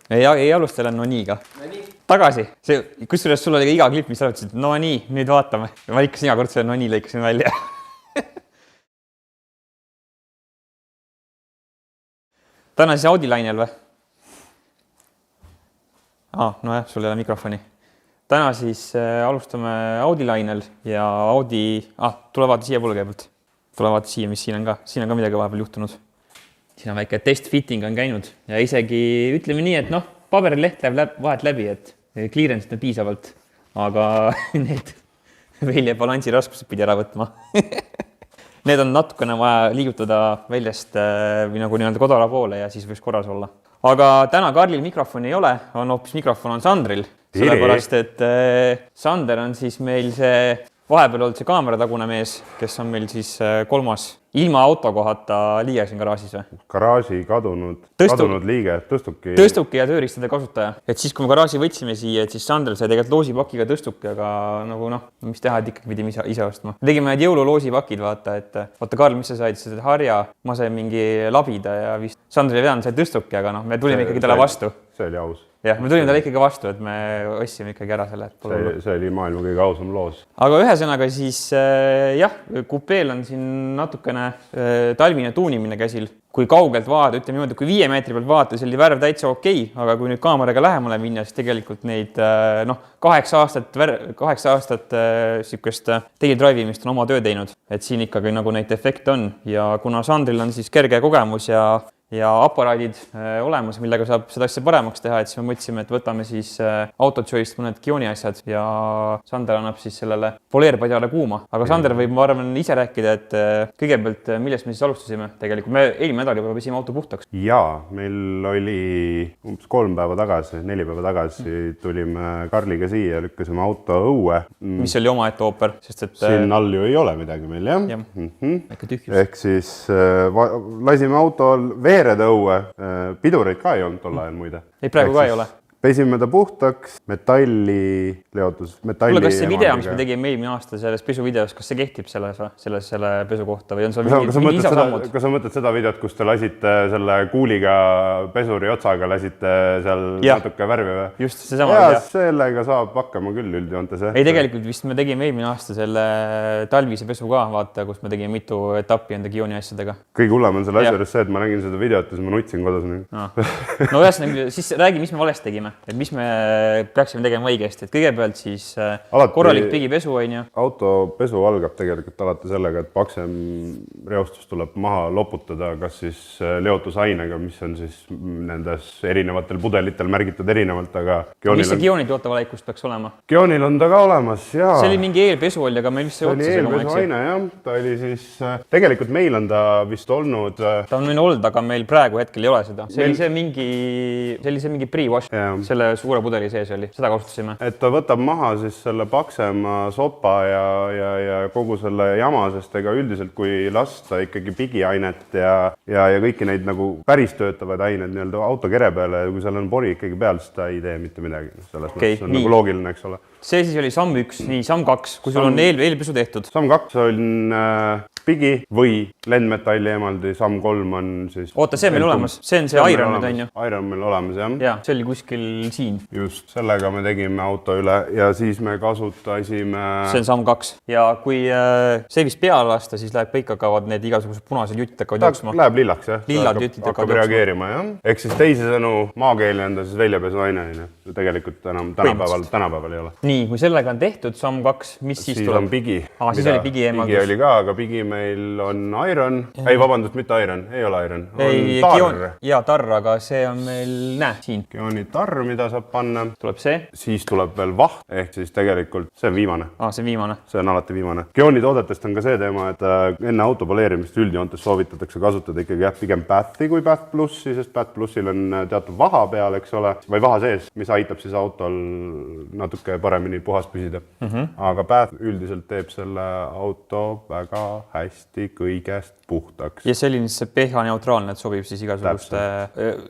ei alusta jälle no niiga. Tagasi. Kusjuures sul oli iga klipp, mis arvatasid, no nii, nüüd vaatame. Ma ikkasin iga kord selle no nii lõikasin välja. Täna siis Audi-lainel või? Nojah, sul ei ole mikrofoni. Täna siis alustame Audi-lainel ja Audi... tule vaata siia poole käibelt. Tule vaata siia, mis siin on ka. Siin on ka midagi vahepeal juhtunud. Siin on väike test-fitting on käinud ja isegi ütleme nii, et paberileht läheb vahet läbi, et clearance on piisavalt, aga need välja balansi raskused pidi ära võtma. Need on natukene vaja liigutada väljast või nagu nii-öelda kodara poole ja siis võiks korras olla. Aga täna Karlil mikrofoni ei ole, hoopis mikrofon on Sandril. Sellepärast, et Sander on siis meil see vahepeal olnud see kaameratagune mees, kes on meil siis kolmas ilma autokohata liige siin garaažis või? Garaaži kadunud liige, tõstuki. Tõstuki ja tööriistade kasutaja. Et siis, kui me garaaži võtsime siia, et siis Sandril sai tegelikult loosipakiga tõstuki, aga nagu mis teha, et ikkagi pidime ise ostma. Tegime need jõululoosipakid, vaata, et vaata, Karl, mis sa said? Sa said harja, ma sain mingi labida ja vist Sandril ei vedanud, sai tõstuki, aga me tulime ikkagi talle vastu. See oli aus. Jah, me tulime talle ikkagi vastu, et me ostsime ikkagi ära selle. See oli maailma kõige ausam loos. Aga ühesõnaga siis kupeel on siin natukene talvine tuunimine käsil. Kui kaugelt vaada, ütleme niimoodi, kui 5 meetri pealt vaata, see oli värv täitsa okei, aga kui nüüd kaameraga lähemale minna, siis tegelikult neid 8 aastat sihukest teil drivimist on oma töö teinud. Et siin ikkagi nagu neid efekte on ja kuna Sandril on siis kerge kogemus ja aparaadid olemas, millega saab seda asja paremaks teha, et siis me mõtlesime, et võtame siis autochoice'ist mõned Kioni asjad ja Sander annab siis sellele poleerpadjale kuuma. Aga Sander võib, ma arvan, ise rääkida, et kõigepealt, millest me siis alustasime tegelikult. Me eelmine nädal juba pesime auto puhtaks. Jaa, meil oli umbes 4 päeva tagasi tulime Karliga siia ja lükkasime auto õue. Mis oli omaette ooper, sest et... Siin all ju ei ole midagi meil, jah? Väike tühjus. Ehk siis lasime autol veereda õue, pidureid ka ei olnud tol ajal muide. Ei, praegu ka ei ole. Pesime ta puhtaks, metalli leotus. Kuule, kas see video, mis me tegime eelmine aasta selles pesuvideos, kas see kehtib selle pesu kohta või on seal mingi lisasammud? Kas sa mõtled seda videot, kus te lasite selle kuuliga pesuri otsaga, lasite seal natuke värvi või? Just, see sama video. Sellega saab hakkama küll üldjoontes. Ei, tegelikult vist me tegime eelmine aasta selle talvise pesu ka, vaata, kus me tegime mitu etappi enda Kioni asjadega. Kõige hullem on selle asjades see, et ma nägin seda videot ja siis ma nutsin kodus. No ühesõnaga, siis räägi, mis me valesti tegime. Et mis me peaksime tegema õigesti, et kõigepealt siis korralik pigipesu on ju. Autopesu algab tegelikult alati sellega, et paksem reostus tuleb maha loputada, kas siis leotusainega, mis on siis nendes erinevatel pudelitel märgitud erinevalt, aga mis see Kioni tootevalaikust peaks olema? Kionil on ta ka olemas, jaa. See oli mingi eelpesu oli, aga meil vist see otsa sellega. See oli eelpesuaine, jah. Ta oli siis, tegelikult meil on ta vist olnud... Ta on meil olnud, aga meil praegu hetkel ei ole seda. See oli see mingi pre-wash. Selle suure pudeli sees oli, seda kasutasime. Et ta võtab maha siis selle paksema sopa ja kogu selle jama, sest ega üldiselt kui lasta ikkagi pigiainet ja kõiki neid nagu päris töötavad ained nii-öelda autokere peale, kui seal on pori ikkagi peal, siis ta ei tee mitte midagi. Selles mõttes on nagu loogiline, eks ole. See siis oli samm 1, nii samm 2, kui sul on eelpesu tehtud. Samm 2 on pigi või lendmetalli eemaldi, samm 3 on siis... Oota, see on meil olemas, see on see Iron nüüd on ju? Iron on meil olemas, jah. Jaa, see oli kuskil siin. Just, sellega me tegime auto üle ja siis me kasutasime... See on samm 2. Ja kui see vist peale lasta, siis läheb kõik hakkavad need igasugused punased jutid hakkavad jooksma. Läheb lillaks, jah. Lillad jutid hakkab reageerima, jah. Ehk siis teisisõnu maakeeli on ta siis väljapesuaine. Tegelikult enam tänapäeval ei ole. Nii, kui sellega on tehtud samm 2, mis siis tuleb? Siis on pigi. Siis oli pigi eemaldus. Pigi oli ka, aga pigi meil on Iron. Ei, vabandust, mitte Iron. Ei ole Iron. On tarr. Jaa, tarr, aga see on meil, siin. Kioni tarr, mida saab panna. Tuleb see. Siis tuleb veel vaht, ehk siis tegelikult see on viimane. See on viimane. See on alati viimane. Kioni toodetest on ka see teema, et enne auto poleerimist üldjoontes soovitatakse kasutada ikkagi pigem Pathi kui Path Plussi, sest Path Plussil on teatud vaha peal, eks ole, või vaha sees, mis aitab siis autol natuke paremini puhas püsida. Aga Path üldiselt teeb selle auto väga hästi kõigest puhtaks. Ja selline see pH-neutraalne, et sobib siis igasuguste,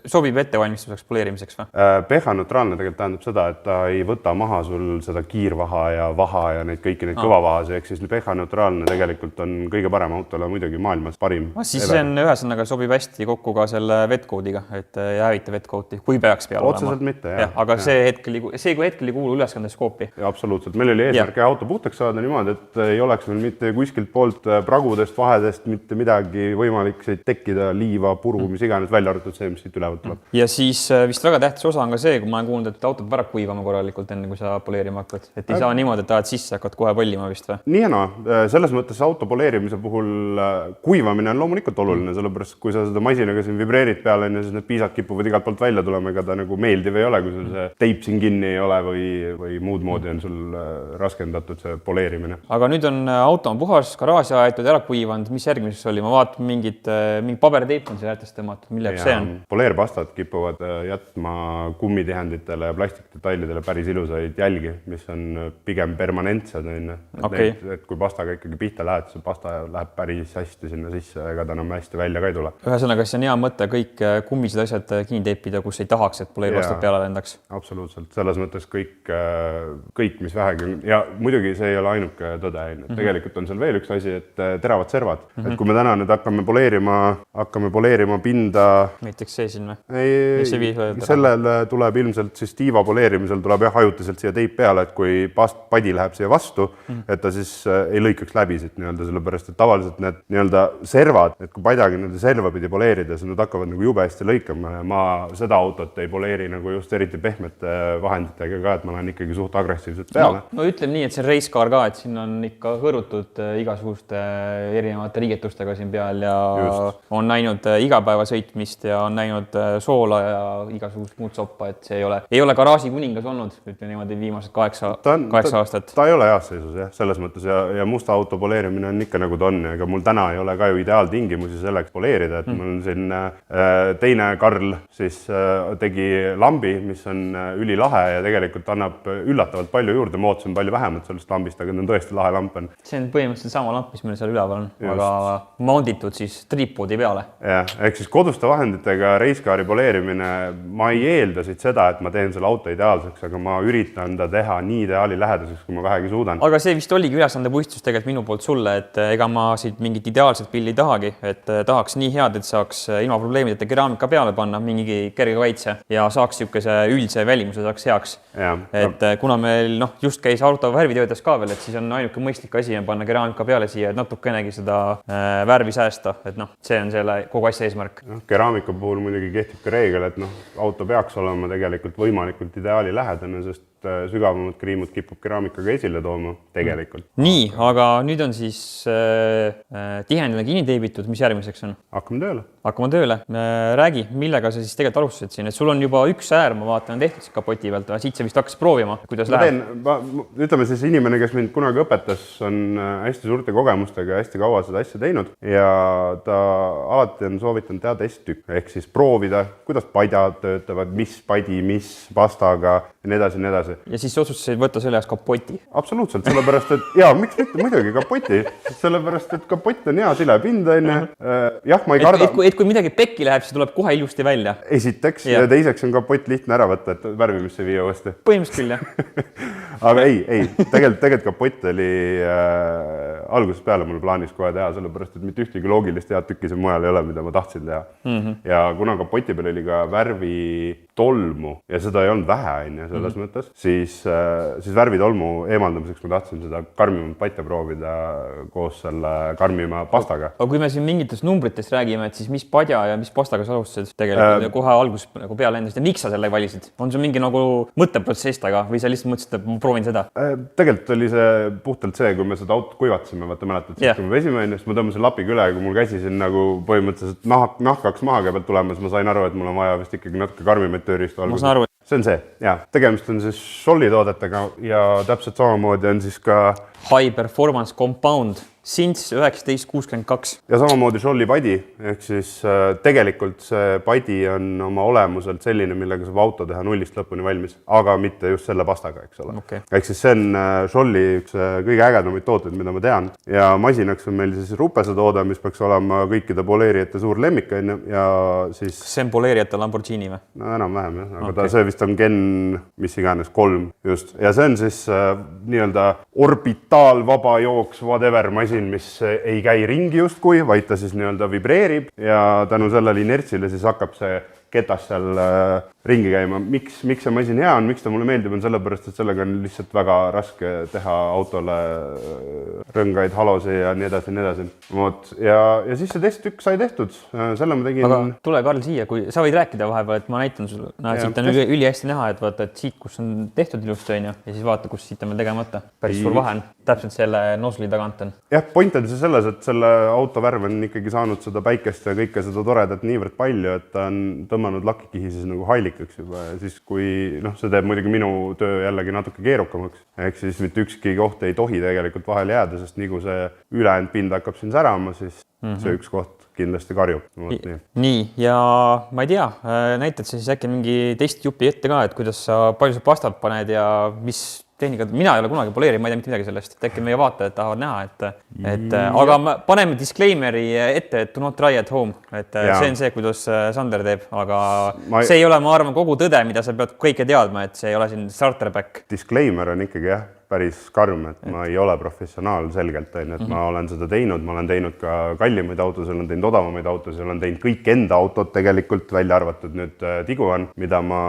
sobib ettevalmistuseks poleerimiseks või? pH-neutraalne tegelikult tähendab seda, et ta ei võta maha sul seda kiirvaha ja vaha ja neid kõiki neid kõvavahasi, ehk siis pH-neutraalne tegelikult on kõige parem autole muidugi maailmas parim. Siis see on ühesõnaga sobib hästi kokku ka selle vetkoodiga, et ei hävita vetkooti, kui peaks peale otseselt olema. Mitte, jah. Aga see hetkel ei kuulu üleskandeskoopi. Absoluutselt. Meil oli eesmärk auto puhtaks saada niimoodi, et ei oleks meil mitte kuskilt poolt pragudest, vahedest, mitte midagi võimalik tekkida, liiva, puru, mis iganes välja arvatud see, mis siit ülevalt tuleb. Ja siis vist väga tähtis osa on ka see, kui ma olen kuulnud, et autot ära kuivama korralikult enne, kui sa poleerima hakkad. Et ei saa niimoodi, et ajad sisse, hakkad kohe pollima vist või? Nii ja no, selles mõttes auto poleerimise puhul kuivamine on loomulikult oluline, sellepärast kui sa seda masinaga siin vibreerid peale, siis need piisad kipuvad igalt poolt välja tulema, ega ta nagu meeldiv ei ole, kui sul see teip siin kinni ei ole või muud moodi on sul raskendatud see poleerimine. Aga nüüd on auto on puhas, garaaži aetud, ära kuivanud, mis järgmiseks oli? Ma vaatan mingi paberteip on seal äärtest tõmmatud, milleks see on? Poleerpastad kipuvad jätma kummitihenditele ja plastikdetailidele päris ilusaid jälgi, mis on pigem permanentsed. Okay. Et kui pastaga ikkagi pihta lähed, see pasta läheb päris hästi sinna sisse, ega ta enam hästi välja ka ei tule. Ühesõnaga, see on hea mõte kõik kummised asjad kinni teipida, kus ei tahaks, et poleerpastad peale lendaks. Absoluutselt. Selles mõttes kõik, mis vähegi on. Ja muidugi see ei ole ainuke tõde. Tegelikult on seal veel üks asi, et teravad servad. Et kui me täna nüüd hakkame poleerima pinda. Näiteks see siin või? Ei, sellel tuleb ilmselt siis tiiva poleerimisel tuleb ajutiselt siia teip peale, et kui padi läheb siia vastu, et ta siis ei lõikaks läbi siit sellepärast, et tavaliselt need servad, et kui padjaga serva pidi poleerida, siis nad hakkavad nagu jube hästi lõikama ja ma seda autot ei poleeri nagu just eriti pehmete vahenditega ka, et ma lähen ikkagi suht agressiivselt peale. No ütleme nii, et see on racecar ka, et siin on ikka hõõrutud igasuguste erinevate riigetustega siin peal ja just. On näinud igapäevasõitmist ja on näinud soola ja igasugust muud soppa, et see ei ole garaaži kuningas olnud, ütleme niimoodi viimased 8 aastat. Ta ei ole heas seisus, jah, selles mõttes ja musta auto poleerimine on ikka nagu ta on, ega mul täna ei ole ka ju ideaaltingimusi selleks poleerida, et mul on siin teine Karl siis tegi lambi, mis on ülilahe ja tegelikult annab üllatavalt palju juurde, ma ootasin palju vähemalt sellest lambist, aga ta on tõesti lahe lamp on. See on põhimõtteliselt sama lamp, mis meil seal üleval on, aga mounditud siis triipodi peale. Jah, ehk siis koduste vahenditega racecar'i poleerimine, ma ei eelda siit seda, et ma teen selle auto ideaalseks, aga ma üritan ta teha nii ideaali lähedaseks, kui ma vähegi suudan. Aga see vist oligi ülesandepuistus tegelikult minu poolt sulle, et ega ma siit mingit ideaalset pilli tahagi, et tahaks nii head, et saaks ilma probleemideta keraamika peale panna, mingi kerge kaitse ja saaks niisuguse üldse välimuse saaks heaks. Et kuna meil just käis auto värvitöödes ka veel, et siis on ainuke mõistlik asi on panna keraamika peale siia, et natukenegi seda värvi säästa, et see on selle kogu asja eesmärk. Keraamika puhul muidugi kehtib ka reegel, et auto peaks olema tegelikult võimalikult ideaali lähedane, sest sügavamad kriimud kipub keraamikaga esile tooma tegelikult. Nii, aga nüüd on siis tihendina kinni teibitud, mis järgmiseks on? Hakkame tööle. Räägi, millega sa siis tegelikult alustasid siin, et sul on juba üks äär, ma vaatan, on tehtud kapoti pealt, aga siit sa vist hakkas proovima, kuidas läheb? Ütleme siis inimene, kes mind kunagi õpetas, on hästi suurte kogemustega, hästi kaua seda asja teinud ja ta alati on soovitanud teada S-tükk, ehk siis proovida, kuidas padjad töötavad, mis padi, mis pastaga ja nii edasi. Ja siis otsustasid võtta selle jaoks kapoti? Absoluutselt, sellepärast, et miks mitte muidugi kapoti, sellepärast, et kapott on hea silepind, jah, ma ei karda. Et kui midagi pekki läheb, siis tuleb kohe ilusti välja. Esiteks ja teiseks on kapott lihtne ära võtta, et värvimisse viia uuesti. Põhimõtteliselt küll, jah. Aga ei, tegelikult kapott oli algusest peale mul plaanis kohe teha, sellepärast, et mitte ühtegi loogilist head tükki see mujal ei ole, mida ma tahtsin teha. Ja kuna kapoti peal oli ka värvi tolmu ja seda ei olnud vähe, selles mõttes, siis värvitolmu eemaldamiseks ma tahtsin seda karmimat patja proovida koos selle karmima pastaga. Aga kui me siin mingitest numbritest räägime, et siis mis padja ja mis pastaga sa alustasid tegelikult kohe alguses nagu peale endast ja miks sa selle valisid? On sul mingi nagu mõtteprotsess taga või sa lihtsalt mõtlesid, et ma proovin seda? Tegelikult oli see puhtalt see, kui me seda autot kuivatasime, vaata mäletad, siis kui me vesime ennast, ma tõmbasin lapiga üle ja kui mul käsi siin nagu põhimõtteliselt nahkaks maha käibelt tulemas, ma sain aru, et mul on vaja vist ikkagi natuke karmimaid tööriistu alguses. See on see, jah. Tegemist on siis Scholli toodetega ja täpselt samamoodi on siis ka High Performance Compound. Sints 1962. ja samamoodi Scholli padi, ehk siis tegelikult see padi on oma olemuselt selline, millega saab auto teha nullist lõpuni valmis, aga mitte just selle pastaga, eks ole. Okay. Ehk siis see on Scholli üks kõige ägedamaid tooteid, mida ma tean. Ja masinaks on meil siis Rupese toode, mis peaks olema kõikide poleerijate suur lemmik, ja siis... Kas see on poleerijate Lamborghini või? No enam-vähem, jah. Aga see vist on Gen, mis iganes, 3 just. Ja see on siis nii-öelda orbitaalvaba jooks whatever masin, mis ei käi ringi justkui, vaid ta siis nii-öelda vibreerib ja tänu sellele inertsile siis hakkab see ketas seal ringi käima. Miks see masin hea on, miks ta mulle meeldib, on sellepärast, et sellega on lihtsalt väga raske teha autole rõngaid, halosi ja nii edasi, nii edasi. Ja siis see testükk sai tehtud. Selle ma tegin... Aga tule Karl siia, kui sa võid rääkida vahepeal, et ma näitan sulle. Siit on üli hästi näha, et vaata, et siit, kus on tehtud ilusti, on ju, ja siis vaata, kus siit on meil tegemata. Päris suur vahe on. Täpselt selle nosli tagant on. Jah, point on see selles, et selle auto värv on ikkagi saanud seda päikest ja kõike seda toredat niivõrd palju, et ta on tõmmanud lakikihi siis nagu hallikaks juba ja siis kui, see teeb muidugi minu töö jällegi natuke keerukamaks. Ehk siis mitte ükski koht ei tohi tegelikult vahel jääda, sest nii kui see ülejäänud pind hakkab siin särama, siis see üks koht kindlasti karjub. Nii, ja ma ei tea, näitad siis äkki mingi testjupi ette ka, et kuidas sa palju sa pastat paned ja mis tehnikad, mina ei ole kunagi poleerinud, ma ei tea mitte midagi sellest, et äkki meie vaatajad tahavad näha, aga paneme disclaimeri ette, et do not try at home, et see on see, kuidas Sander teeb, aga see ei ole, ma arvan, kogu tõde, mida sa pead kõike teadma, et see ei ole siin starterback. Disclaimer on ikkagi jah, päris karm, et ma ei ole professionaal selgelt, et ma olen seda teinud, ma olen teinud ka kallimaid autosid, olen teinud odavamaid autosid, olen teinud kõik enda autot tegelikult, välja arvatud nüüd Tiguan, mida ma...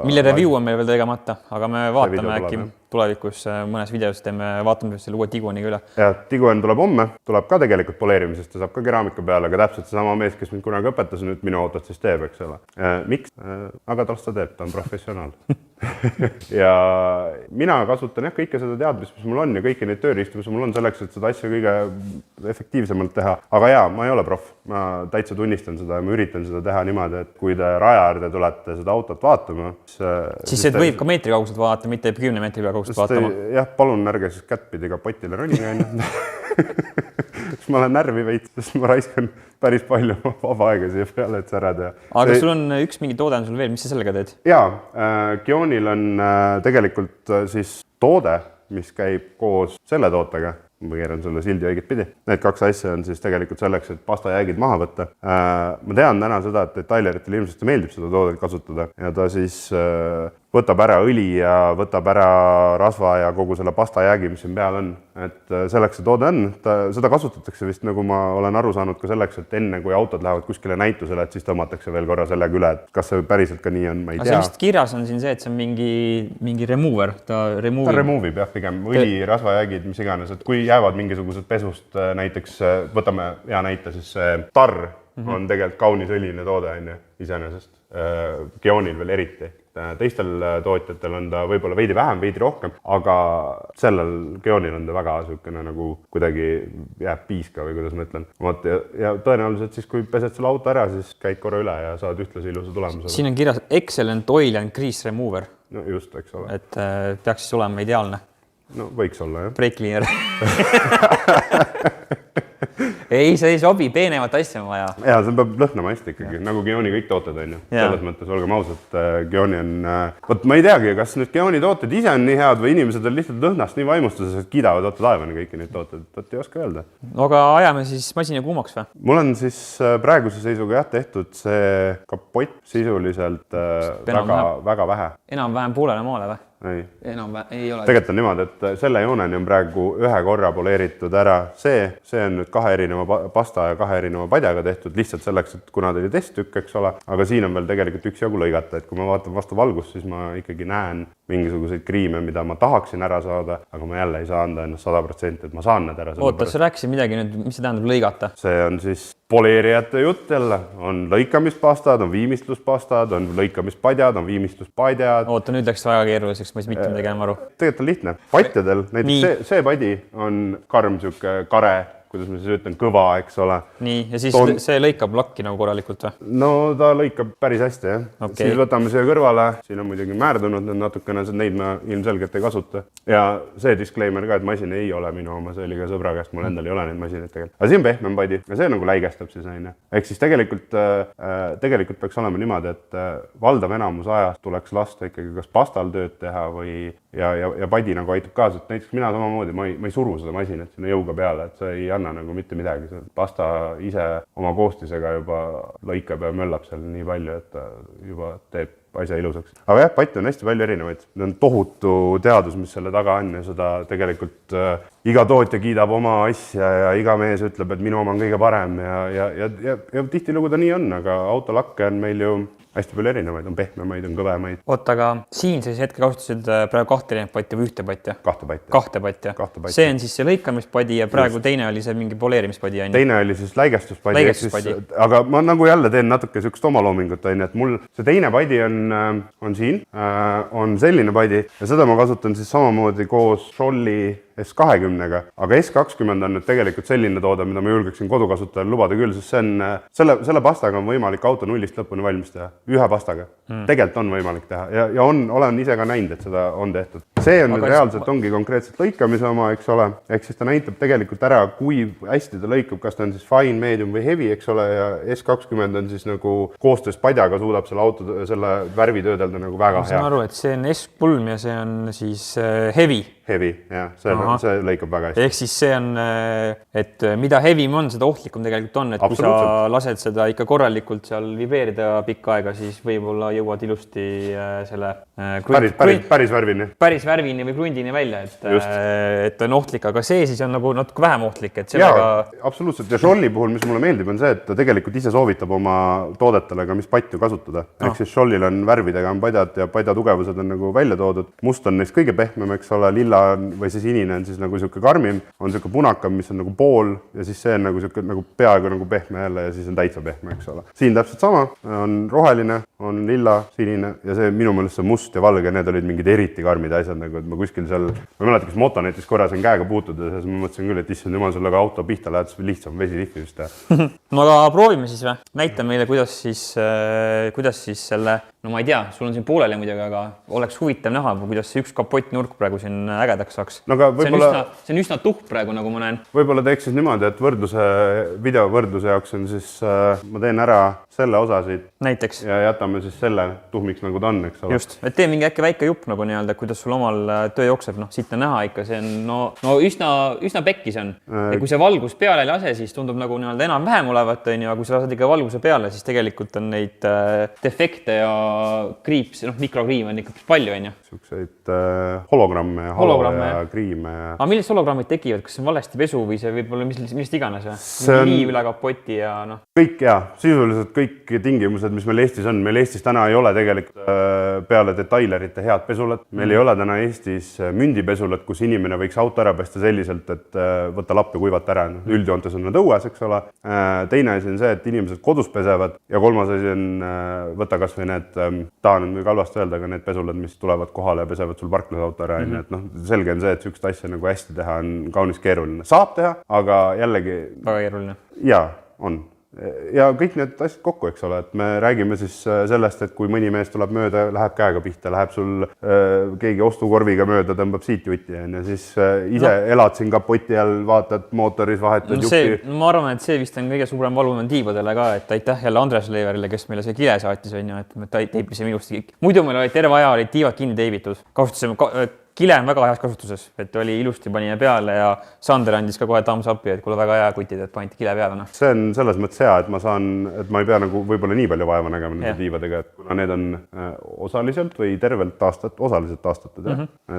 Mille review on meil veel tegemata, aga me vaatame äkki tulevikus mõnes videos teeme, vaatame selle uue Tiguaniga üle. Ja Tiguan tuleb homme, tuleb ka tegelikult poleerimisest, ta saab ka keraamika peale, aga täpselt see sama mees, kes mind kunagi õpetas, nüüd minu autot siis teeb, eks ole. Miks? Aga tast ta teeb, ta on professionaal. Ja mina kasutan jah kõike seda teadmist, mis mul on ja kõiki neid tööriistu, mis mul on selleks, et seda asja kõige efektiivsemalt teha. Aga jaa, ma ei ole proff, ma täitsa tunnistan seda ja ma üritan seda teha niimoodi, et kui te raja äärde tulete seda autot vaatama, siis võib ka meetri kauguselt vaadata, mitte 10 meetri kauguselt vaatama. Jah, palun ärge siis kättpidi kapotile ronige. Kas ma olen närvi veits, sest ma raiskan päris palju vaba aega siia peale, et särada. Aga sul on üks mingi toode on sul veel, mis sa sellega teed? Jaa, Kionil on tegelikult siis toode, mis käib koos selle tootega. Ma keeran sulle sildi õiget pidi. Need kaks asja on siis tegelikult selleks, et pastajäägid maha võtta. Ma tean täna seda, et detaileritel ilmselt meeldib seda toodet kasutada ja ta siis võtab ära õli ja võtab ära rasva ja kogu selle pastajäägi, mis siin peal on. Et selleks see toode on. Seda kasutatakse vist, nagu ma olen aru saanud ka selleks, et enne kui autod lähevad kuskile näitusele, et siis tõmmatakse veel korra sellega üle. Et kas see päriselt ka nii on, ma ei tea. See vist kirjas on siin see, et see on mingi remover. Ta removib jah, pigem õli, rasvajäägid, mis iganes. Et kui jäävad mingisugused pesust, näiteks võtame hea näite, siis tarr on tegelikult kaunis õline toode iseenesest. Kionil veel eriti. Teistel tootjatel on ta võib-olla veidi vähem, veidi rohkem, aga sellel Kionil on ta väga sükene nagu kuidagi jääb piiska või kuidas ma ütlen. Ja tõenäoliselt siis, kui pesed selle auto ära, siis käid korra üle ja saad ühtlasi ilusa tulemuse. Siin on kirjas Excellent Oil and Grease Remover. No just, eks ole. Et peaks siis olema ideaalne. No võiks olla, jah. Brake cleaner. Ei, see ei sobi, peenemat asja on vaja. Ja, see peab lõhnama hästi ikkagi, nagu Kioni kõik tooted on ju. Selles mõttes, olgem ausad, Kioni on... ma ei teagi, kas nüüd Kioni tooted ise on nii head või inimesed on lihtsalt lõhnast nii vaimustuses, et kiidavad otsa taevani kõiki neid tooted. Ei oska öelda. Aga ajame siis masina kuumaks või? Mul on siis praeguse seisuga tehtud see kapott sisuliselt väga vähe. Enam-vähem poolele maale või? Ei ole. Tegelikult on niimoodi, et selle jooneni on praegu ühe korra poleeritud ära see on nüüd 2 erineva pasta ja 2 erineva padjaga tehtud lihtsalt selleks, et kuna ta oli testtükk, eks ole, aga siin on veel tegelikult üks jagu lõigata, et kui ma vaatan vastu valgust, siis ma ikkagi näen mingisuguseid kriime, mida ma tahaksin ära saada, aga ma jälle ei saa anda ennast 100%, et ma saan need ära. Oota, sa rääkisid midagi nüüd, mis see tähendab lõigata? See on siis poleerijate jutt jälle, on lõikamispastad, on viimistluspastad, on lõikamispadjad, on viimistluspadjad. Oota, nüüd läks väga keeruliseks, ma ei mitte midagi enam aru. Tegelikult on lihtne. Patjadel, näiteks see padi on karm, siuke kare, kuidas ma siis ütlen, kõva, eks ole. Nii, ja siis see lõikab lakki nagu korralikult või? No ta lõikab päris hästi, jah. Okay. Siis võtame siia kõrvale, siin on muidugi määrdunud natukene, neid ma ilmselgelt ei kasuta. Ja see disclaimer ka, et masin ei ole minu oma, see oli ka sõbra käest, mul endal ei ole neid masinaid tegelikult. Aga siin on pehmem padi ja see nagu läigestab siis aine. Ehk siis tegelikult peaks olema niimoodi, et valdav enamus ajast tuleks lasta ikkagi kas pastal tööd teha või ja padi nagu aitab kaasa, et näiteks mina samamoodi, ma ei suru seda masinat sinna jõuga peale, et see ei anna nagu mitte midagi. Pasta ise oma koostisega juba lõikab ja möllab seal nii palju, et ta juba teeb asja ilusaks. Aga jah, patte on hästi palju erinevaid. Need on tohutu teadus, mis selle taga on ja seda tegelikult iga tootja kiidab oma asja ja iga mees ütleb, et minu oma on kõige parem ja tihtilugu ta nii on, aga autolakke on meil ju hästi palju erinevaid, on pehmemaid, on kõvemaid. Oot, aga siin siis hetke kasutasid praegu 2 patti või 1 patti? 2 patti. 2 patti. See on siis see lõikamispadi ja praegu teine oli see mingi poleerimispadi. Teine oli siis läigestuspadi. Aga ma nagu jälle teen natuke sükst omaloomingut, et mul see teine padi on siin, on selline padi ja seda ma kasutan siis samamoodi koos Scholli S20-ga, aga S20 on nüüd tegelikult selline toode, mida ma julgeksin kodukasutajal lubada küll, sest see on, selle pastaga on võimalik auto nullist lõpuni valmis teha, ühe pastaga. Tegelikult on võimalik teha ja olen ise ka näinud, et seda on tehtud. See on nüüd reaalselt ongi konkreetselt lõikamise oma, eks ole, ehk siis ta näitab tegelikult ära, kui hästi ta lõikab, kas ta on siis fine, medium või heavy, eks ole, ja S20 on siis nagu koostöös padjaga suudab selle värvi töödelda nagu väga hea. Ma saan aru, et see on S-pulm ja see on siis heavy. Heavy, jah, see lõikab väga hästi. Ehk siis see on, et mida heavim on, seda ohtlikum tegelikult on, et kui sa lased seda ikka korralikult seal vibreerida pikka aega, siis võib-olla jõuad ilusti selle päris värvini. Päris värvini või krundini välja, et on ohtlik, aga see siis on nagu natuke vähem ohtlik. Et absoluutselt. Ja Scholli puhul, mis mulle meeldib, on see, et ta tegelikult ise soovitab oma toodetele ka mis patju kasutada. Ehk siis Schollil on värvidega on padjad ja padja tugevused on nagu välja toodud. Must on neist kõige pehmem, eks ole, lilla või siis sinine on siis nagu siuke karmim, on siuke punakam, mis on nagu pool ja siis see on nagu siuke nagu peaaegu nagu pehme jälle ja siis on täitsa pehme, eks ole. Siin täpselt sama, on roheline, on lilla, sinine ja see minu meelest see must ja valge, need olid mingid eriti karmid asjad, nagu et ma kuskil seal, ma mäletan, kas motonetis korra sain käega puutuda ja siis ma mõtlesin küll, et issand jumal, sellega auto pihta lähed, lihtsam vesilihvi just teha. No aga proovime siis või? Näita meile, kuidas siis selle, no ma ei tea, sul on siin pooleli muidugi, aga oleks huvitav näha, kuidas see üks kapottnurk praegu siin ägedaks saaks. No, see on üsna tuhk praegu, nagu ma näen. Võib-olla teeks siis niimoodi, et videovõrdluse jaoks on siis, ma teen ära selle osa siit. Näiteks. Ja jätame siis selle tuhmiks, nagu ta on, eks ole. Just, et tee mingi äkki väike jupp nagu nii-öelda, kuidas sul omal töö jookseb, siit on näha ikka, see on no üsna pekkis on. Ja kui see valgus peale ei lase, siis tundub nagu nii-öelda enam-vähem olevat, ja kui sa lased ikka valguse peale, siis tegelikult on neid defekte ja kriips, mikrokriime on ikka palju, on ju. Siukseid hologramme ja halo ja kriime. Aga millised hologrammid tekivad? Kas see on valesti pesu või see võib olla millest iganes või? Liiv üle kapoti ja Kõik sisuliselt kõik tingimused, mis meil Eestis on. Meil Eestis täna ei ole tegelikult peale detailerite head pesulat. Meil ei ole täna Eestis mündipesulat, kus inimene võiks auto ära pesta selliselt, et võtta lapp ja kuivata ära. Üldjoontes on nad õues, eks ole. Teine asi on see, et inimesed kodus pesevad ja kolmas asi on võtta kas või need, tahan nüüd kalvast öelda, aga need pesulad, mis tulevad kohale ja pesevad sul parklasauto ära. Et selge on see, et sükst asja nagu hästi teha on kaunis keeruline. Saab teha, aga jällegi... Väga keeruline. Jaa, on. Ja kõik need asjad kokku, eks ole, et me räägime siis sellest, et kui mõni mees tuleb mööda, läheb käega pihta, läheb sul keegi ostukorviga mööda, tõmbab siit jutti ja siis ise elad siin kapoti all, vaatad mootoris, vahetad juppi. Ma arvan, et see vist on kõige suurem valum on tiibadele ka, et aitäh jälle Andres Leiverile, kes meile see kile saatis, et me teipisime ilusti. Muidu meil oli terve aja olid tiivad kinni teibitud. Kasutasime kile on väga heas kasutuses, et oli ilusti panime peale ja Sander andis ka kohe thumbs up'i, et kuule väga hea kutid, et panite kile peale. See on selles mõttes hea, et ma ei pea nagu võib-olla nii palju vaeva nägema nende tiivadega, et kuna need on osaliselt või tervelt osaliselt taastatud,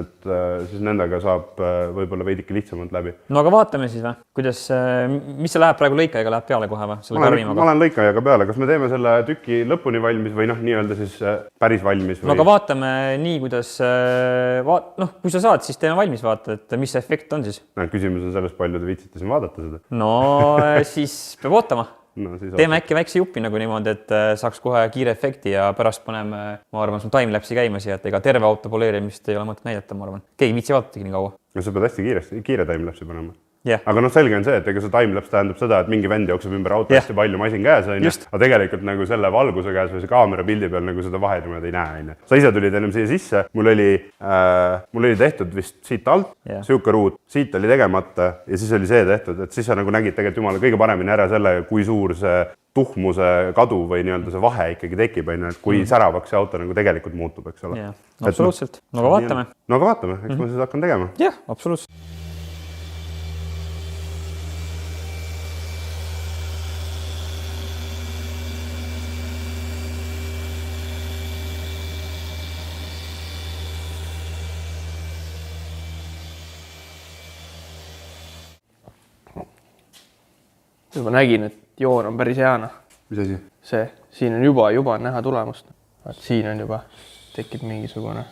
et siis nendega saab võib-olla veidike lihtsamalt läbi. No aga vaatame siis või, kuidas, mis see läheb praegu lõikajaga, läheb peale kohe või? Ma olen lõikajaga peale, kas me teeme selle tüki lõpuni valmis või nii-öelda siis päris valmis? No aga vaatame nii, kuidas kui sa saad, siis teeme valmis vaata, et mis see efekt on siis. Küsimus on selles, palju te viitsite siin vaadata seda. No siis peab ootama. Teeme äkki väikse jupi nagu niimoodi, et saaks kohe kiire efekti ja pärast paneme, ma arvan, sul timelapsi käima siia, et ega terve auto poleerimist ei ole mõtet näidata, ma arvan. Keegi viitsi vaatatagi nii kaua. Ja sa pead hästi kiire timelapsi panema. Jah. aga noh, selge on see, et ega see timelapse tähendab seda, et mingi vend jookseb ümber auto hästi palju masin käes, on ju. Aga tegelikult nagu selle valguse käes või see kaamera pildi peal nagu seda vahet niimoodi ei näe, on ju. Sa ise tulid ennem siia sisse, mul oli tehtud vist siit alt, sihuke ruut, siit oli tegemata ja siis oli see tehtud, et siis sa nagu nägid tegelikult jumala kõige paremini ära selle, kui suur see tuhmuse kadu või nii-öelda see vahe ikkagi tekib, on ju, et kui säravaks see auto nagu tegelikult muutub, eks ole. Absoluutselt. No aga vaatame. No aga vaatame, eks ma siis hakkan tegema. Jah, absoluutselt. Ma nägin, et joon on päris heana. Mis asi? See, siin on juba näha tulemust. Siin on juba tekib mingisugune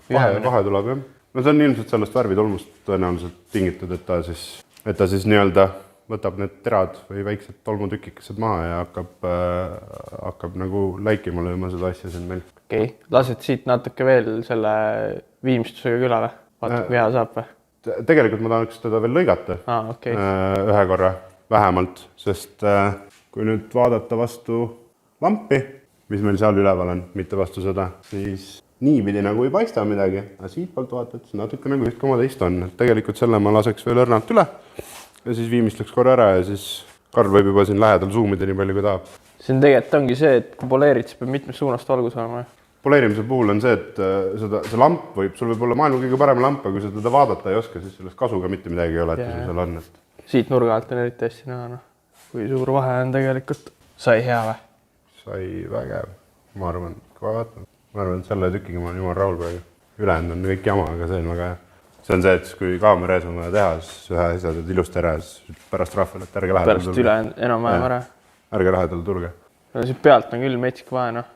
vahe tuleb, jah. No see on ilmselt sellest värvitolmust tõenäoliselt tingitud, et ta siis nii-öelda võtab need terad või väiksed tolmutükikesed maha ja hakkab nagu läikima lööma seda asja siin meil. Okei, lased siit natuke veel selle viimstusega külale. Vaata, kui hea saab või? Tegelikult ma tahaks teda veel lõigata ühe korra vähemalt, sest kui nüüd vaadata vastu lampi, mis meil seal üleval on, mitte vastu seda, siis niipidi nagu ei paista midagi, aga siitpoolt vaatad, siis natuke nagu üht koma teist on. Tegelikult selle ma laseks veel õrnalt üle ja siis viimistleks korra ära ja siis Karl võib juba siin lähedal zoomida nii palju, kui tahab. See tegelikult ongi see, et kui poleerid, siis peab mitmest suunast valgus olema. Poleerimise puhul on see, et see lamp sul võib olla maailma kõige parem lamp, aga kui sa teda vaadata ei oska, siis sellest kasuga mitte midagi ei ole, et see seal on. Siit nurga alt on eriti hästi näha, kui suur vahe on tegelikult. Sai hea või? Sai vägev. Ma arvan, et selle tükiga ma olen jumal rahul praegu. Ülejäänud on kõik jama, aga see on väga hea. See on see, et kui kaamera ees on vaja teha, siis ühe asja teed ilusti ära ja siis pärast rahvale, et ärge lähedale tulge. Pärast ülejäänud enam vaja ära. Ärge lähedale tulge. Siit pealt on küll metsik vahe, noh.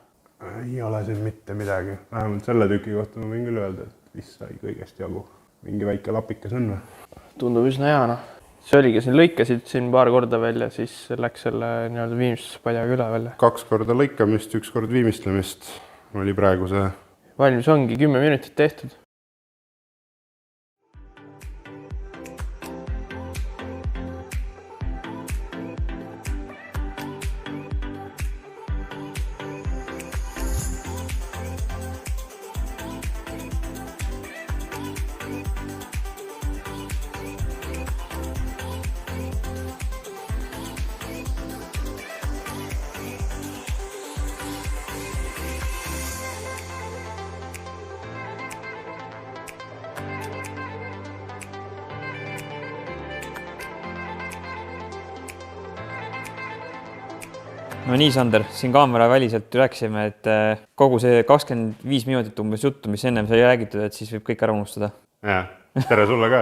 Ei ole siin mitte midagi. Vähemalt selle tüki kohta ma võin küll öelda, et mis sai kõigest jagu. Mingi väike lapikas on või? Tundub üsna hea, noh. See oligi, siin lõikasid siin paar korda välja, siis läks selle nii-öelda viimistluspadjaga üle välja. 2 korda lõikamist, 1 kord viimistlemist oli praegu see. Valmis ongi 10 minutit tehtud. No nii, Sander, siin kaamera väliselt rääkisime, et kogu see 25 minutit umbes juttu, mis ennem sai räägitud, et siis võib kõik ära unustada. Jaa, tere sulle ka.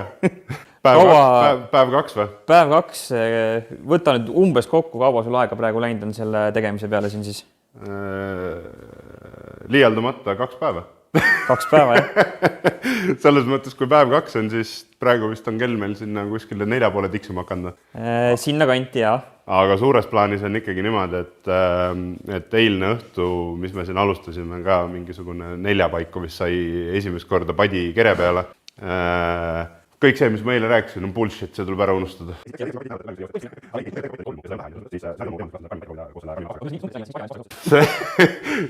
Päev 2 või? Päev 2. Võta nüüd umbes kokku, kaua sul aega praegu läinud on selle tegemise peale siin siis? Liialdamata 2 päeva. 2 päeva, jah? Selles mõttes, kui päev 2 on, siis praegu vist on kell meil sinna kuskile 4 poole tiksuma hakanud. Sinna kanti, jah. Aga suures plaanis on ikkagi niimoodi, et eilne õhtu, mis me siin alustasime, ka mingisugune 4 paiku, mis sai esimest korda padi kere peale. Kõik see, mis ma eile rääkisin, on bullshit, see tuleb ära unustada.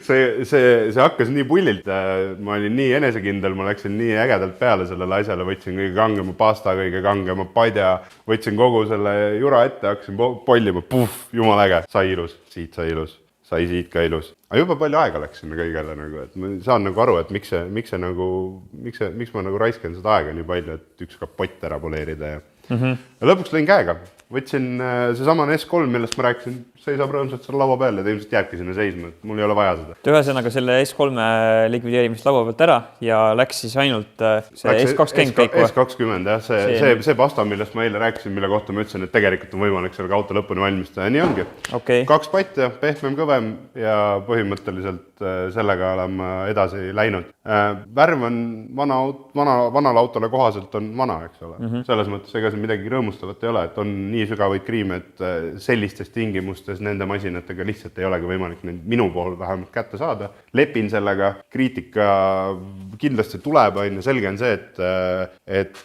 See hakkas nii pullilt, ma olin nii enesekindel, ma läksin nii ägedalt peale sellele asjale, võtsin kõige kangema pasta, kõige kangema padja, võtsin kogu selle jura ette, hakkasin pollima, jumal äge, sai ilus, siit sai ilus. Sai siit ka ilus. Aga juba palju aega läks sinna kõigele, et ma saan nagu aru, et miks ma nagu raiskan seda aega nii palju, et üks kapott ära poleerida. Ja lõpuks lõin käega. Võtsin seesama S3, millest ma rääkisin, seisab rõõmsalt seal laua peal ja ta ilmselt jääbki sinna seisma, et mul ei ole vaja seda. Ühesõnaga selle S3 likvideerimist laua pealt ära ja läks siis ainult see S20 kõik või? S20, jah, see pasta, millest ma eile rääkisin, mille kohta ma ütlesin, et tegelikult on võimalik selle auto lõpuni valmistada ja nii ongi. 2 patja, pehmem, kõvem ja põhimõtteliselt sellega olen ma edasi läinud. Värv on vanale autole kohaselt on vana, eks ole. Selles mõttes ega see midagi rõõmustavat ei ole, et on nii sügavaid kriime, et sellistes tingimustes nende masinatega lihtsalt ei olegi võimalik neid minu pool vähemalt kätte saada. Lepin sellega, kriitika kindlasti tuleb, selge on see, et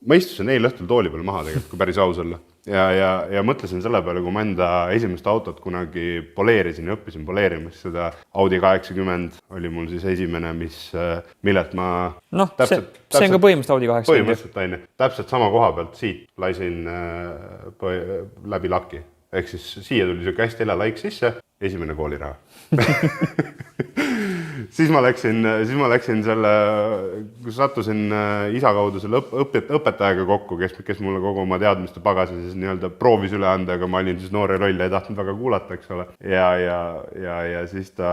ma istusin eile õhtul tooli peal maha tegelikult, kui päris aus olla. Ja mõtlesin selle peale, kui ma enda esimest autot kunagi poleerisin ja õppisin poleerimas, seda Audi 80 oli mul siis esimene, millelt ma... see on ka põhimõtteliselt Audi 80. Põhimõtteliselt aine. Täpselt sama koha pealt siit laisin läbi laki. Ehk siis siia tuli siuke hästi helalaik sisse, esimene kooliraha. Siis ma läksin selle, kus sattusin isa kaudu selle õpetajaga kokku, kes mulle kogu oma teadmiste pagasi siis nii-öelda proovis üle anda, aga ma olin siis noore roll ja ei tahtnud väga kuulata, eks ole. Ja siis ta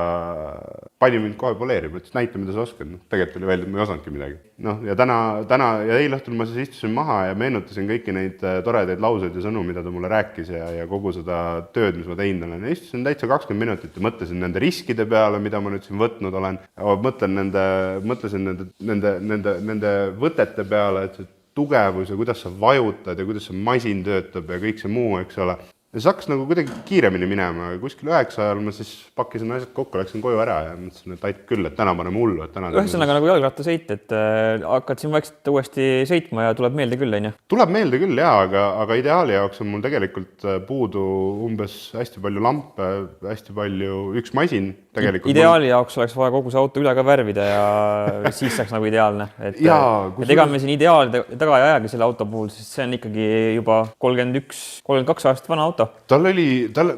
pani mind kohe poleerima, ütles näita, mida sa oskad. Tegelikult oli välja, et ma ei osanudki midagi. Ja täna ja eile õhtul ma siis istusin maha ja meenutasin kõiki neid toredaid lauseid ja sõnu, mida ta mulle rääkis ja kogu seda tööd, mis ma teinud olen. Ja istusin täitsa 20 minutit ja mõtlesin nende riskide peale, mida ma nüüd siin võtnud olen. Mõtlesin nende võtete peale, et see tugevus ja kuidas sa vajutad ja kuidas see masin töötab ja kõik see muu, eks ole. Ja see hakkas nagu kuidagi kiiremini minema. Kuskil 9 ajal ma siis pakkisin asjad kokku, läksin koju ära ja mõtlesin, et aitab küll, et täna paneme hullu. Ühesõnaga nagu jalgrattasõit, et hakkad siin vaikselt uuesti sõitma ja tuleb meelde küll, on ju? Tuleb meelde küll, jaa, aga ideaali jaoks on mul tegelikult puudu umbes hästi palju lampe, hästi palju üks masin. Ideaali jaoks oleks vaja kogu see auto üle ka värvida ja siis saaks nagu ideaalne. Et ega me siin ideaali taga ei ajagi selle auto puhul, sest see on ikkagi juba 32 aastat vana auto. Tal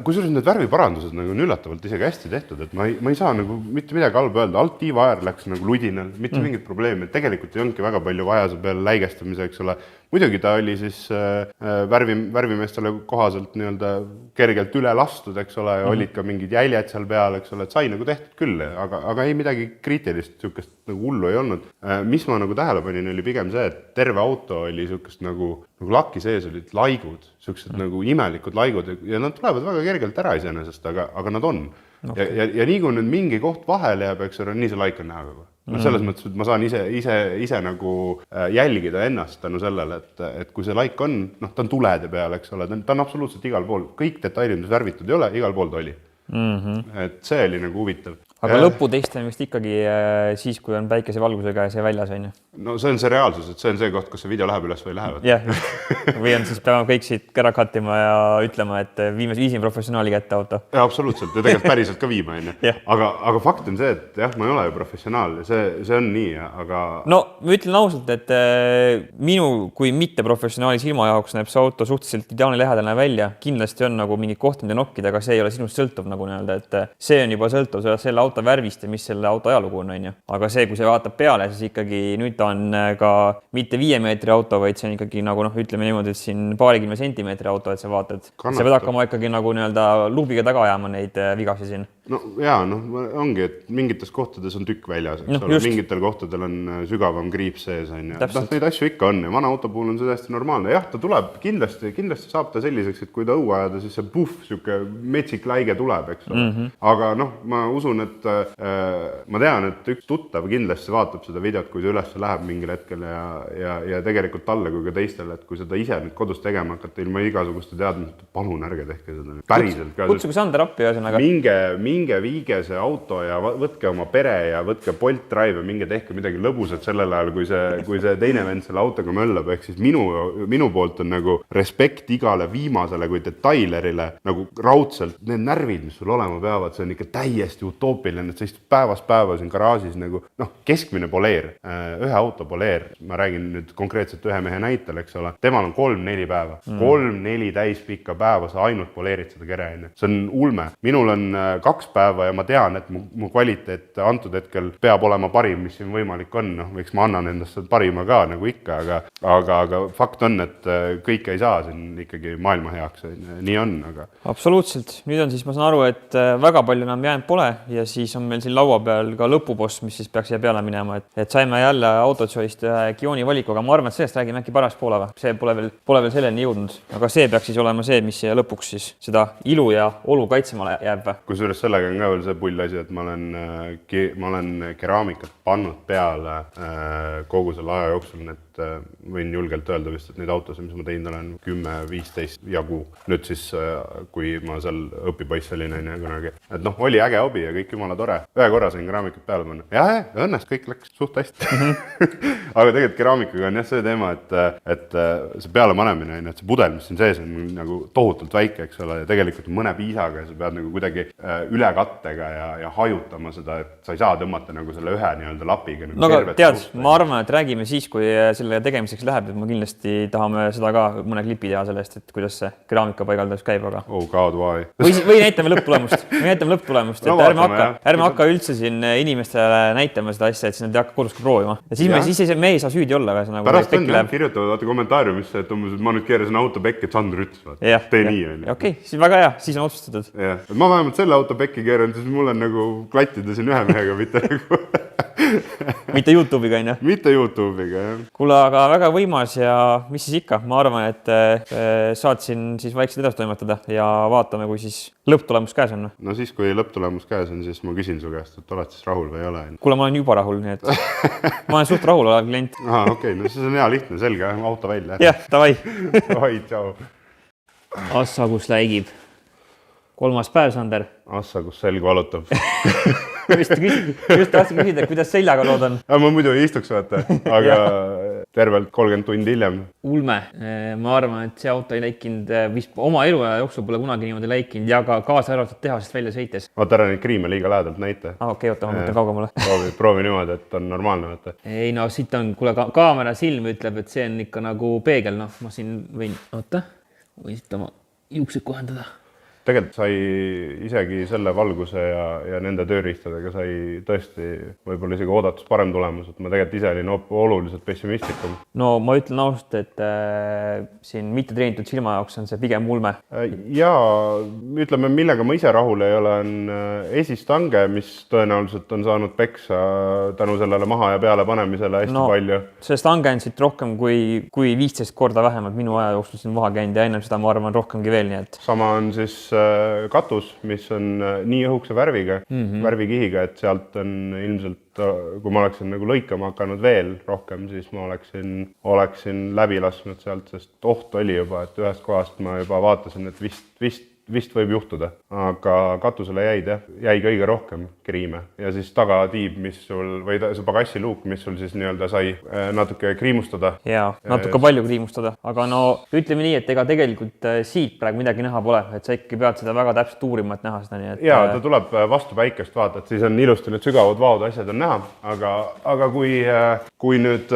kusjuures need värviparandused nagu on üllatavalt isegi hästi tehtud, et ma ei saa nagu mitte midagi halba öelda. Alt tiivaäär läks nagu ludinal, mitte mingit probleemi. Tegelikult ei olnudki väga palju vaja see peale läigestamise, eks ole. Muidugi ta oli siis värvimeestele kohaselt nii-öelda kergelt üle lastud, eks ole, ja olid ka mingid jäljed seal peal, eks ole, et sai nagu tehtud küll, aga ei midagi kriitilist, sükest nagu hullu ei olnud. Mis ma nagu tähele panin, oli pigem see, et terve auto oli sükest nagu laki sees olid laigud, süksed nagu imelikud laigud ja nad tulevad väga kergelt ära iseenesest, aga nad on. Okay. Ja nii kui nüüd mingi koht vahele jääb, eks ole, nii see laik on näha kogu. Selles mõttes, et ma saan ise nagu jälgida ennast tänu sellele, et kui see laik on, ta on tulede peal, eks ole, ta on absoluutselt igal pool. Kõik detailid, mis värvitud ei ole, igal pool ta oli. Et see oli nagu huvitav. Aga lõputeist on vist ikkagi siis, kui on päikese valgusega ja see väljas on ju? No see on see reaalsus, et see on see koht, kus see video läheb üles või lähevad. Jah, või on siis peame kõik siit ära kattima ja ütlema, et viisin professionaali kätte auto. Ja absoluutselt, ja tegelikult päriselt ka viima. Aga fakt on see, et jah, ma ei ole ju professionaal ja see on nii, aga... No ma ütlen ausalt, et minu kui mitte professionaali silma jaoks näeb see auto suhteliselt ideaalne lähedane välja. Kindlasti on nagu mingi koht, mida nokkida, aga see ei ole sinust sõltuv nagu nii-öelda, et see on juba sõltuv selle auto värvist ja mis selle auto ajalugu on, on ju. Aga see, kui see vaatab peale, siis ikkagi nüüd ta on ka mitte 5 meetri auto, vaid see on ikkagi nagu ütleme niimoodi, et siin paarikümne sentimeetri auto, et sa vaatad. See pead hakkama ikkagi nagu nii-öelda luubiga taga ajama neid vigasi siin. No jaa, ongi, et mingites kohtades on tükk väljas, mingitel kohtadel on sügavam kriips sees, on ju. Neid asju ikka on ja vana auto puhul on see täiesti normaalne. Jah, ta tuleb kindlasti saab ta selliseks, et kui ta õue ajada, siis see siuke metsik läige tuleb, eks ole. Aga ma usun, et ma tean, et üks tuttav kindlasti vaatab seda videot, kui see üles läheb mingil hetkel ja tegelikult talle kui ka teistele, et kui seda ise nüüd kodus tegema hakata ilma igasuguste teadmised, palun ärge tehke seda. Päriselt ka. Kutsuge Sander appi ühesõnaga. Minge viige see auto ja võtke oma pere ja võtke Bolt Drive ja minge tehke midagi lõbusat sellel ajal, kui see teine vend selle autoga möllab. Ehk siis minu poolt on nagu respekt igale viimasele kui detailerile nagu raudselt. Need närvid, mis sul olema peavad, see on ikka täiesti utoopiline, et sa istud päevast päeva siin garaažis nagu keskmine poleer, ühe auto poleer. Ma räägin nüüd konkreetselt ühe mehe näitel, eks ole. Temal on 3-4 päeva. 3-4 täispikka päeva sa ainult poleerid seda kere. See on ulme. Minul on 2 päeva ja ma tean, et mu kvaliteet antud hetkel peab olema parim, mis siin võimalik on. Võiks ma annan endast parima ka nagu ikka, aga fakt on, et kõike ei saa siin ikkagi maailma heaks. Nii on, aga... Absoluutselt. Nüüd on siis, ma saan aru, et väga palju enam jäänud pole ja siis on meil siin laua peal ka lõpupost, mis siis peaks siia peale minema. Et saime jälle autotsoist Kioni valikuga. Ma arvan, et sellest räägime äkki paras poolega. See pole veel selleni jõudnud. Aga see peaks siis olema see, mis siia lõpuks siis seda ilu ja olu kaitsemale jääb. Kusjuures sellega on ka veel see pull asi, et ma olen keraamikat pannud peale kogu selle aja jooksul. Need et võin julgelt öelda vist, et neid autosid, mis ma teinud olen 10-15 jagu. Nüüd siis, kui ma seal õpipoiss olin kunagi. Et noh, oli äge hobi ja kõik jumala tore. Ühe korra sain keraamikat peale panna. Ja õnnest kõik läks suht hästi. Aga tegelikult keraamikaga on jah see teema, et see peale panemine, et see pudel, mis siin sees on nagu tohutult väike, eks ole, ja tegelikult mõne piisaga ja sa pead nagu kuidagi üle kattega ja hajutama seda, et sa ei saa tõmmata nagu selle ühe nii-öelda lapiga. No aga tead, ma arvan, et räägime siis, kui selle tegemiseks läheb, et ma kindlasti tahame seda ka mõne klipi teha sellest, et kuidas see keraamika paigaldus käib, aga... Oh God, why? Või näitame lõpptulemust. Et ärme hakka üldse siin inimestele näitama seda asja, et siis nad ei hakka kodus proovima. Ja siis me ei saa süüdi olla. Pärast on kirjutavad kommentaariumisse, et ma nüüd keerasin auto pekki, et Sander ütles, tee nii. Okei, siis väga hea, siis on otsustatud. Ma vähemalt selle auto pekki keeran, siis mul on nagu klattida siin ühe mehega, mitte YouTube'iga, on ju? Mitte YouTube'iga, jah. Kuule, aga väga võimas ja mis siis ikka? Ma arvan, et saad siin siis vaikselt edasi toimetada ja vaatame, kui siis lõpptulemus käes on. No siis, kui lõpptulemus käes on, siis ma küsin su käest, et oled siis rahul või ei ole? Kuule, ma olen juba rahul, nii et ma olen suht rahul olev klient. Aha, okei, no siis on hea lihtne, selge, auto välja. Jah, davai. Davai, tšau. Assa, kus läigib. 3. päev, Sander. Assa, kus selg valutab. Just tahtsin küsida, kuidas seljaga lood on. Ma muidu ei istuks, vaata, aga tervelt 30 tundi hiljem. Ulme, ma arvan, et see auto ei läikinud, vist oma eluaja jooksul pole kunagi niimoodi läikinud ja ka kaasa arvatud tehasest välja sõites. Vaata ära neid kriime liiga lähedalt näite. Okei, oota, ma mõtlen kaugemale. Proovi niimoodi, et on normaalne, vaata. Ei, no siit on, kuule, kaamera silm ütleb, et see on ikka nagu peegel, noh, ma siin võin siit oma juuksed kohendada. Tegelikult sai isegi selle valguse ja nende tööriistadega sai tõesti võib-olla isegi oodatus parem tulemus, et ma tegelikult ise olin oluliselt pessimistlikum. No ma ütlen ausalt, et siin mitte treenitud silma jaoks on see pigem ulme. Ja ütleme, millega ma ise rahul ei ole, on esistange, mis tõenäoliselt on saanud peksa tänu sellele maha ja peale panemisele hästi palju. See stange on siit rohkem kui 15 korda vähemalt minu aja jooksul siin maha käinud ja ennem seda ma arvan rohkemgi veel, nii et... Sama on siis katus, mis on nii õhukse värviga, värvikihiga, et sealt on ilmselt, kui ma oleksin nagu lõikama hakanud veel rohkem, siis ma oleksin läbi lasknud sealt, sest oht oli juba, et ühest kohast ma juba vaatasin, et vist võib juhtuda, aga katusele jäi kõige rohkem kriime ja siis tagatiib, mis sul, või see pagassiluuk, mis sul siis nii-öelda sai natuke kriimustada. Jaa, natuke palju kriimustada, aga no ütleme nii, et ega tegelikult siit praegu midagi näha pole, et sa ikkagi pead seda väga täpselt uurima, et näha seda nii, et... Jaa, ta tuleb vastu päikest vaata, et siis on ilusti need sügavad vaod asjad on näha, aga kui nüüd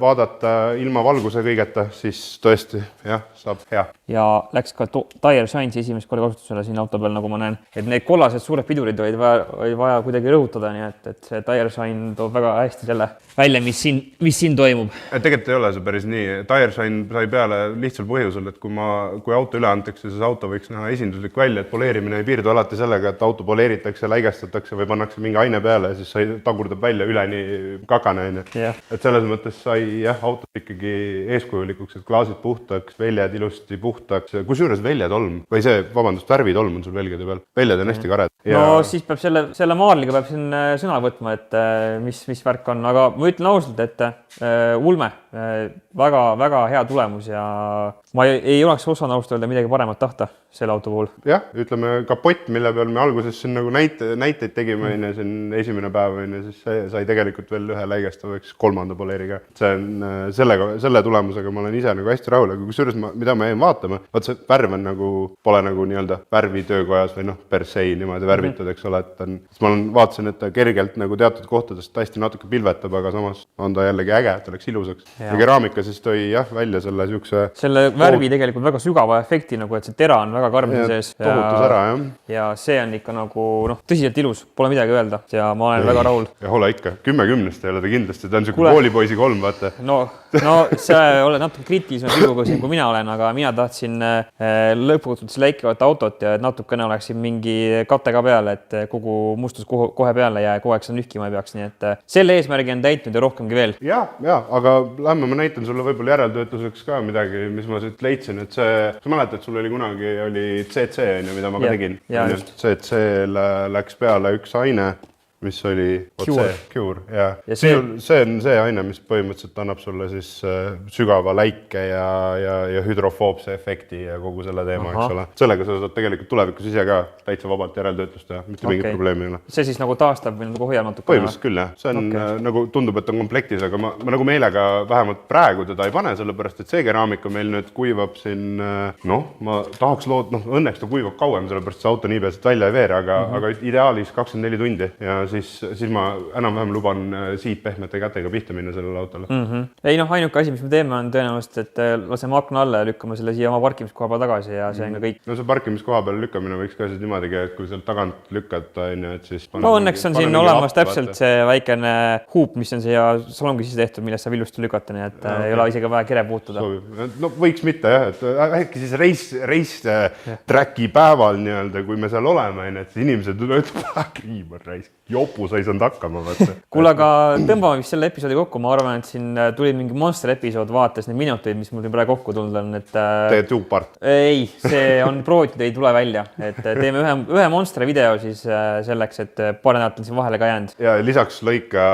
vaadata ilma valguse kõigeta, siis tõesti, jah, saab hea. Ja läks ka Tire Shine'i esimest korda kasutusele siin auto peal, nagu ma näen, et need kollased suured pidurid oli vaja kuidagi rõhutada, nii et see Tire Shine toob väga hästi selle välja, mis siin toimub. Tegelikult ei ole see päris nii. Tire Shine sai peale lihtsal põhjusel, et kui auto üle antakse, siis auto võiks näha esinduslik välja, et poleerimine ei piirdu alati sellega, et auto poleeritakse, läigestatakse või pannakse mingi aine peale ja siis sai tagurdab välja üleni kakane. Et selles mõttes sai auto ikkagi eeskujulikuks, et klaasid puhtaks, väljad ilusti puhtaks, kusjuures väljatolm või see, vabandust, värvitolm on sul väljade peal. Väljad on hästi kared. No siis peab selle Maarliga peab siin sõna võtma, et mis värk on, aga ma ütlen ausalt, et ulme, väga hea tulemus ja ma ei oleks osanud ausalt öelda midagi paremat tahta selle auto puhul. Jah, ütleme kapott, mille peal me alguses siin nagu näiteid tegime, siin esimene päev, siis see sai tegelikult veel ühe läigestavaks 3. poleeriga. See on selle tulemusega ma olen ise nagu hästi rahul, aga kusjuures mida ma jäin vaatama, vaat see värv on nagu, pole nagu nii-öelda värvitöökojas või per se niimoodi värvitud, eks ole, et ma vaatasin, et ta kergelt nagu teatud kohtadest hästi natuke pilvetab, aga samas on ta jällegi äge, et oleks ilusaks. Ja keraamika siis tõi välja selle värvi tegelikult väga sügava efekti, nagu et see tera on väga karm sees. Tohutus ära, jah. Ja see on ikka nagu, tõsiselt ilus, pole midagi öelda ja ma olen väga rahul. Ja ole ikka, 10-10 ei ole ta kindlasti, ta on siuke koolipoisi 3, vaata. No sa oled natuke kriitilisema pilguga siin, kui mina olen, aga mina tahtsin lõpuks läikivat autot ja natukene oleksin mingi katte ka peale, et kogu mustus kohe peale ja kogu aeg seda nühkima ei peaks, nii et selle eesmärgi on täitnud ja rohkemgi veel. Ja, aga lähme ma näitan sulle võib-olla järeltöötuseks ka midagi, mis ma siit leidsin, et sa mäletad, sul oli kunagi oli CC, mida ma ka tegin. CC-le läks peale üks aine, mis oli Cure. Cure, ja Ja see on see aine, mis põhimõtteliselt annab sulle siis sügava läike ja hüdrofoobse efekti ja kogu selle teema, eks ole. Sellega sa saad tegelikult tulevikus ise ka täitsa vabalt järeltöötlust teha, mitte mingit probleemi ei ole. See siis nagu taastab või nagu hoiab natuke? Põhimõtteliselt küll, jah. See on nagu tundub, et on komplektis, aga ma nagu meelega vähemalt praegu teda ei pane, sellepärast et see keraamika meil nüüd kuivab siin, ma tahaks õnneks ta kuivab kauem, sellepärast see auto nii peaselt välja ei veere, aga ideaalis 24 tundi ja siis ma enam-vähem luban siit pehmete kätega pihta minna sellele autole. Ei ainuke asi, mis me teeme, on tõenäoliselt, et laseme akna alla ja lükkame selle siia oma parkimiskoha peale tagasi ja see on ka kõik. No see parkimiskoha peale lükkamine võiks ka siis niimoodi, et kui sealt tagant lükkad, et siis õnneks on siin olemas täpselt see väikene huup, mis on siia salongi sisse tehtud, millest saab ilusti lükata, nii et ei ole isegi vaja kere puutuda. No võiks mitte jah, et äkki siis race-tracki päeval nii-öelda, kui me seal oleme, et inimesed ütlevad, jopu, sa ei saanud hakkama. Kuule, aga tõmbame vist selle episoodi kokku. Ma arvan, et siin tuli mingi monster episood, vaates neid minuteid, mis mul praegu kokku tulnud on. Tee tuupart. Ei, see on proovitud, ei tule välja. Et teeme ühe monster video siis selleks, et paar nädalat on siin vahele ka jäänud. Ja lisaks lõika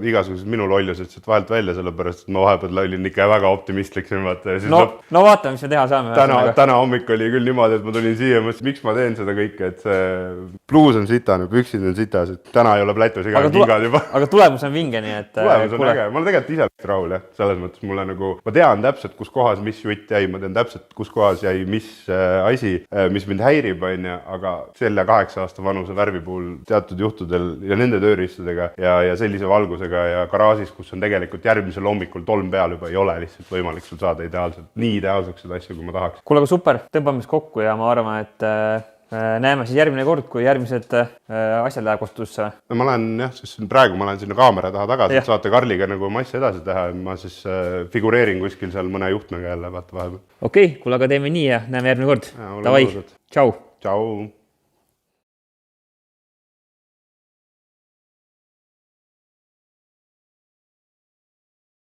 igasugused minu lollused siit vahelt välja, sellepärast, et ma vahepeal olin ikka väga optimistlik. No vaatame, mis me teha saame. Täna hommik oli küll niimoodi, et ma tulin siia, mõtlesin, miks ma teen seda kõike, et see bluus on sitane, püksid on sitas, et täna ei ole plätus ega kingad juba. Aga tulemus on vinge, nii et... Tulemus on äge. Ma olen tegelikult ise rahul, jah. Selles mõttes mulle nagu... Ma tean täpselt, kus kohas mis jutt jäi, ma tean täpselt, kus kohas jäi mis asi, mis mind häirib, aga selle 8 aasta vanuse värvi puhul teatud juhtudel ja nende tööriistadega ja sellise valgusega ja garaažis, kus on tegelikult järgmisel hommikul tolm peal juba ei ole lihtsalt võimalik sul saada ideaalselt, nii ideaalseks seda asja, kui ma tahaks. Kuule, aga super, tõmbame kokku ja ma arvan, et näeme siis järgmine kord, kui järgmised asjad läheb kostusse. Ma lähen jah, siis praegu ma lähen sinna kaamera taha tagasi, et saate Karliga nagu oma asja edasi teha. Ma siis figureerin kuskil seal mõne juhtmega jälle vaata vahepeal. Okei, kuule, aga teeme nii ja näeme järgmine kord. Davai, tšau! Tšau!